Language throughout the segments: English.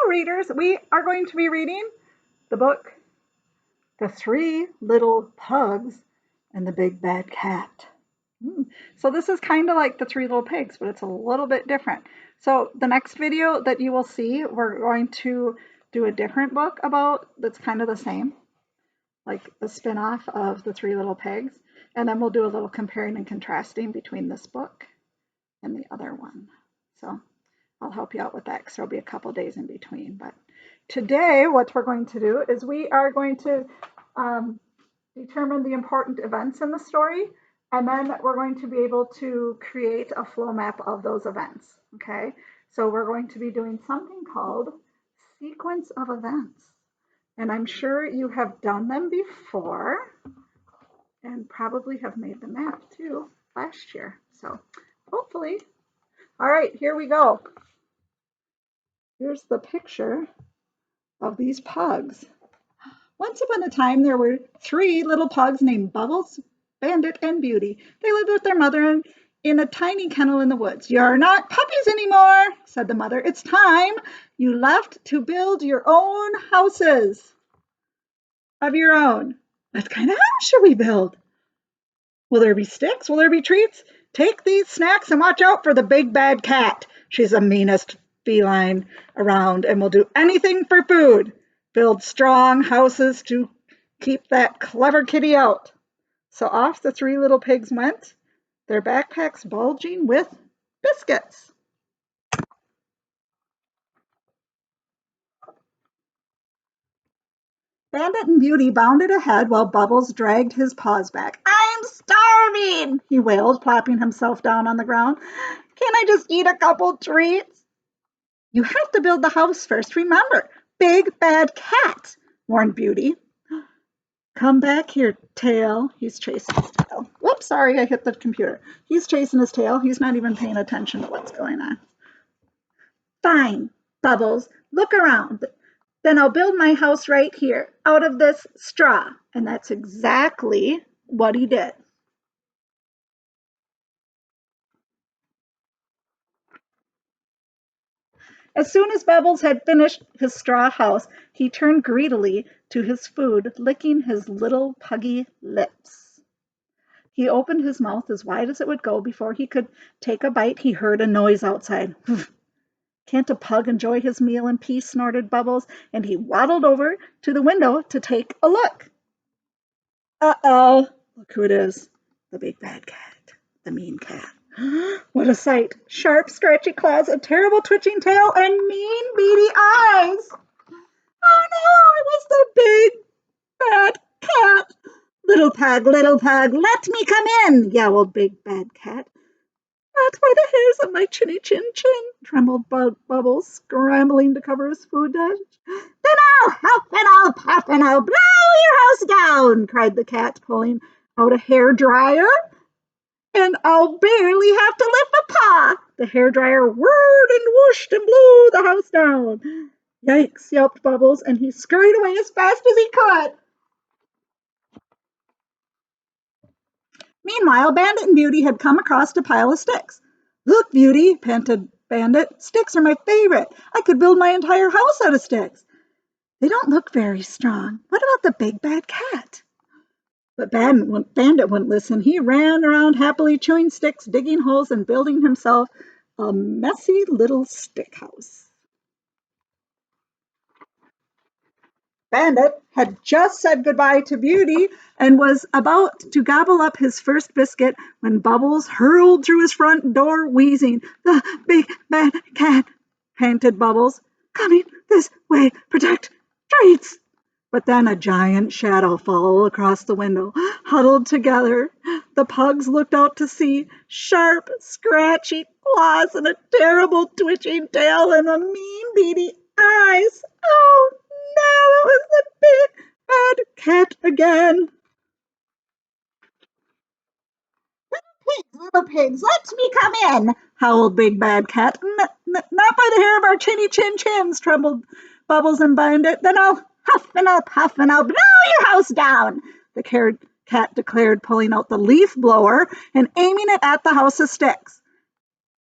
readers. We are going to be reading the book, The Three Little Pugs and the Big Bad Cat. So this is kind of like The Three Little Pigs, but it's a little bit different. So the next video that you will see, we're going to do a different book about that's kind of the same, like the spin-off of The Three Little Pigs. And then we'll do a little comparing and contrasting between this book and the other one. So I'll help you out with that because there'll be a couple days in between. But today, what we're going to do is we are going to determine the important events in the story, and then we're going to be able to create a flow map of those events. Okay, so we're going to be doing something called sequence of events. And I'm sure you have done them before and probably have made the map too last year. So hopefully. All right, here we go. Here's the picture of these pugs. Once upon a time, there were three little pugs named Bubbles, Bandit, and Beauty. They lived with their mother in a tiny kennel in the woods. "You're not puppies anymore," said the mother. "It's time you left to build your own houses of your own." "What kind of house should we build? Will there be sticks? Will there be treats? Take these snacks and watch out for the big bad cat. She's the meanest feline around and will do anything for food. Build strong houses to keep that clever kitty out." So off the three little pigs went, their backpacks bulging with biscuits. Bandit and Beauty bounded ahead while Bubbles dragged his paws back. "I'm starving," he wailed, plopping himself down on the ground. "Can't I just eat a couple treats?" "You have to build the house first. Remember, big bad cat," warned Beauty. "Come back here, tail." He's chasing his tail. Whoops, sorry, I hit the computer. He's chasing his tail. He's not even paying attention to what's going on. "Fine, Bubbles, look around. Then I'll build my house right here, out of this straw." And that's exactly what he did. As soon as Bubbles had finished his straw house, he turned greedily to his food, licking his little puggy lips. He opened his mouth as wide as it would go. Before he could take a bite, he heard a noise outside. "Can't a pug enjoy his meal in peace?" snorted Bubbles, and he waddled over to the window to take a look. Uh-oh, look who it is. The big bad cat, the mean cat. What a sight. Sharp, scratchy claws, a terrible twitching tail, and mean, beady eyes. "Oh no, it was the big bad cat." Little pug, let me come in," yowled Big Bad Cat. "Not by the hairs of my chinny chin chin," trembled Bubbles, scrambling to cover his food dish. "Then I'll huff and I'll puff and I'll blow your house down," cried the cat, pulling out a hair dryer. "And I'll barely have to lift a paw." The hair dryer whirred and whooshed and blew the house down. "Yikes," yelped Bubbles, and he scurried away as fast as he could. Meanwhile, Bandit and Beauty had come across a pile of sticks. "Look, Beauty," panted Bandit. "Sticks are my favorite. I could build my entire house out of sticks." "They don't look very strong. What about the big bad cat?" But Bandit wouldn't listen. He ran around happily chewing sticks, digging holes, and building himself a messy little stick house. Bandit had just said goodbye to Beauty and was about to gobble up his first biscuit when Bubbles hurled through his front door, wheezing. "The big bad cat," panted Bubbles. "Coming this way, protect treats." But then a giant shadow fell across the window. Huddled together, the pugs looked out to see sharp, scratchy claws and a terrible twitching tail and a mean, beady eyes. "Oh no, it was the big bad cat again." "Little pigs, let me come in," howled Big Bad Cat. Not by the hair of our chinny chin chins," trembled Bubbles and Bandit. "Then I'll huff and I'll puff and I'll blow your house down," the cat declared, pulling out the leaf blower and aiming it at the house of sticks.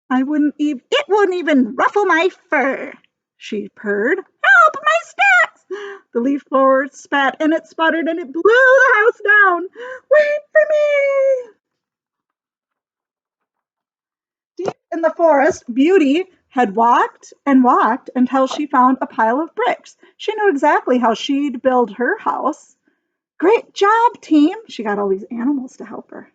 It wouldn't even ruffle my fur," she purred. Help, my stacks! The leaf blower spat and it sputtered and it blew the house down. Wait for me! Deep in the forest, Beauty had walked and walked until she found a pile of bricks. She knew exactly how she'd build her house. Great job, team! She got all these animals to help her.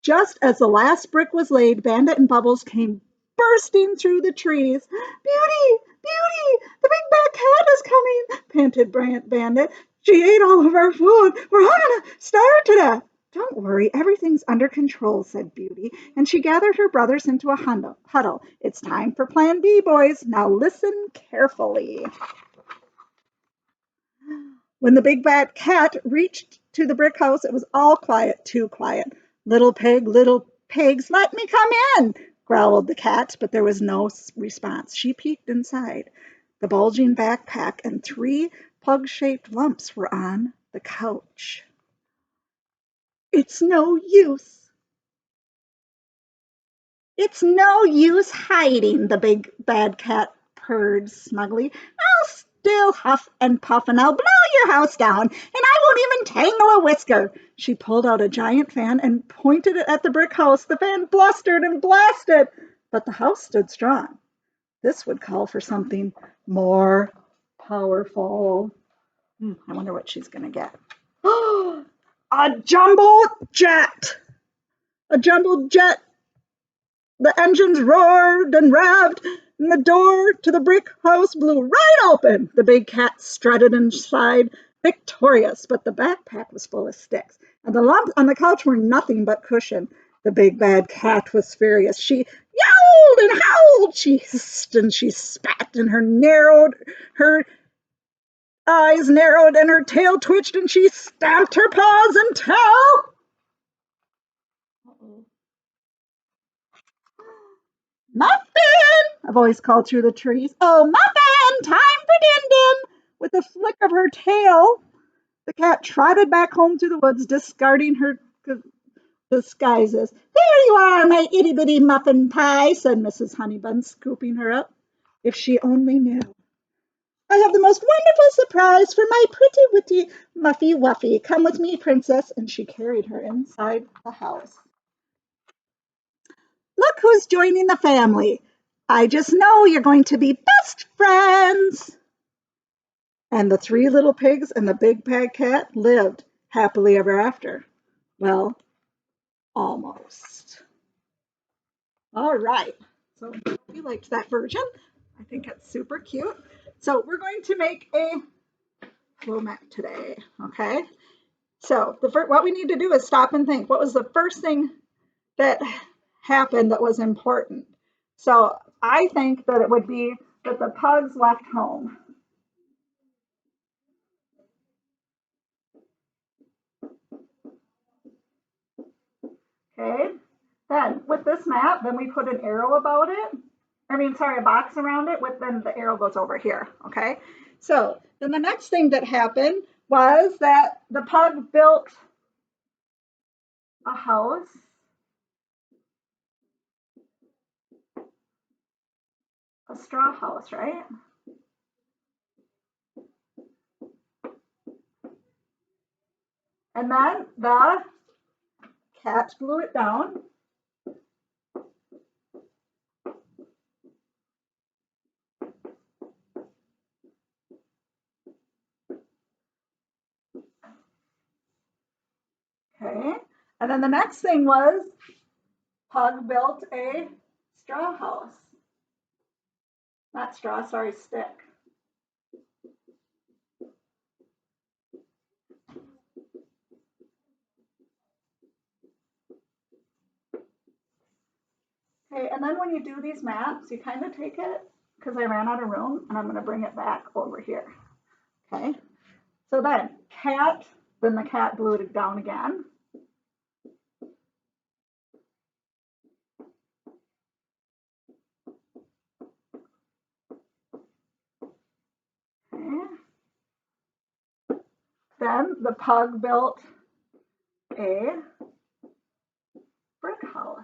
Just as the last brick was laid, Bandit and Bubbles came bursting through the trees. Beauty! Beauty! The big bad cat is coming! Panted Bandit. She ate all of our food. We're all gonna starve to death. Don't worry, everything's under control, said Beauty, and she gathered her brothers into a huddle. It's time for Plan B, boys. Now listen carefully. When the big bad cat reached to the brick house, it was all quiet, too quiet. Little pigs, let me come in, growled the cat, but there was no response. She peeked inside. The bulging backpack and 3 pug-shaped lumps were on the couch. It's no use. It's no use hiding, the big bad cat purred smugly. I'll still huff and puff and I'll blow your house down, and I won't even tangle a whisker. She pulled out a giant fan and pointed it at the brick house. The fan blustered and blasted, but the house stood strong. This would call for something more powerful. I wonder what she's going to get. A jumbo jet! A jumbo jet! The engines roared and revved, and the door to the brick house blew right open. The big cat strutted inside, victorious, but the backpack was full of sticks, and the lumps on the couch were nothing but cushion. The big bad cat was furious. She yowled and howled, she hissed and she spat, and her eyes narrowed, and her tail twitched, and she stamped her paws until... Muffin! A voice called through the trees. Oh, Muffin! Time for Din Din! With a flick of her tail, the cat trotted back home through the woods, discarding her disguises. There you are, my itty-bitty muffin pie, said Mrs. Honeybun, scooping her up. If she only knew. I have the most wonderful surprise for my pretty witty Muffy Wuffy. Come with me, princess. And she carried her inside the house. Look who's joining the family. I just know you're going to be best friends. And the 3 little pigs and the big bad cat lived happily ever after. Well, almost. All right. So you liked that version. I think it's super cute. So we're going to make a flow map today, okay? So what we need to do is stop and think. What was the first thing that happened that was important? So I think that it would be that the pugs left home. Okay, then with this map, then we put an arrow about it. A box around it with then the arrow goes over here, okay? So then the next thing that happened was that the pug built a house. A straw house, right? And then the cat blew it down. Okay, and then the next thing was Pug built a straw house. Not straw, sorry, stick. Okay, and then when you do these maps, you kind of take it, because I ran out of room, and I'm going to bring it back over here. Okay, so then the cat blew it down again. Okay. Then the pug built a brick house.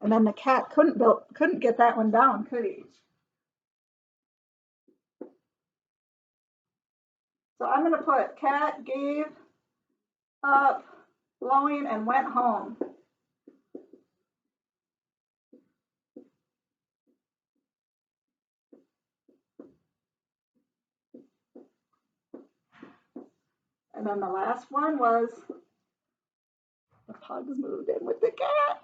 And then the cat couldn't get that one down, could he? So I'm going to put cat gave up blowing and went home. And then the last one was the pugs moved in with the cat.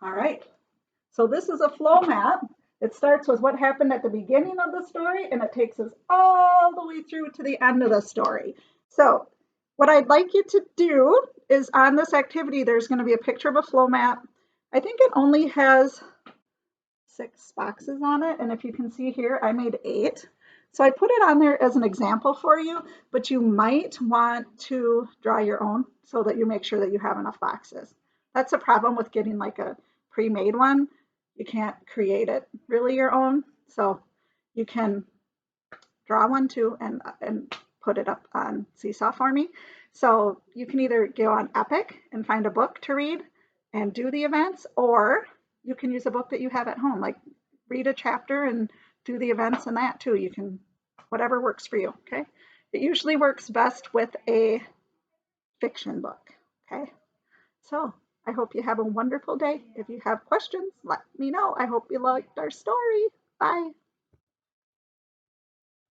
All right. So this is a flow map. It starts with what happened at the beginning of the story and it takes us all the way through to the end of the story. So what I'd like you to do is on this activity, there's going to be a picture of a flow map. I think it only has 6 boxes on it. And if you can see here, I made 8. So I put it on there as an example for you, but you might want to draw your own so that you make sure that you have enough boxes. That's a problem with getting like a pre-made one. You can't create it really your own. So you can draw one too and put it up on Seesaw for me. So you can either go on Epic and find a book to read and do the events, or you can use a book that you have at home, like read a chapter and do the events in that too. You can, whatever works for you, okay? It usually works best with a fiction book, okay? So I hope you have a wonderful day. If you have questions, let me know. I hope you liked our story. Bye.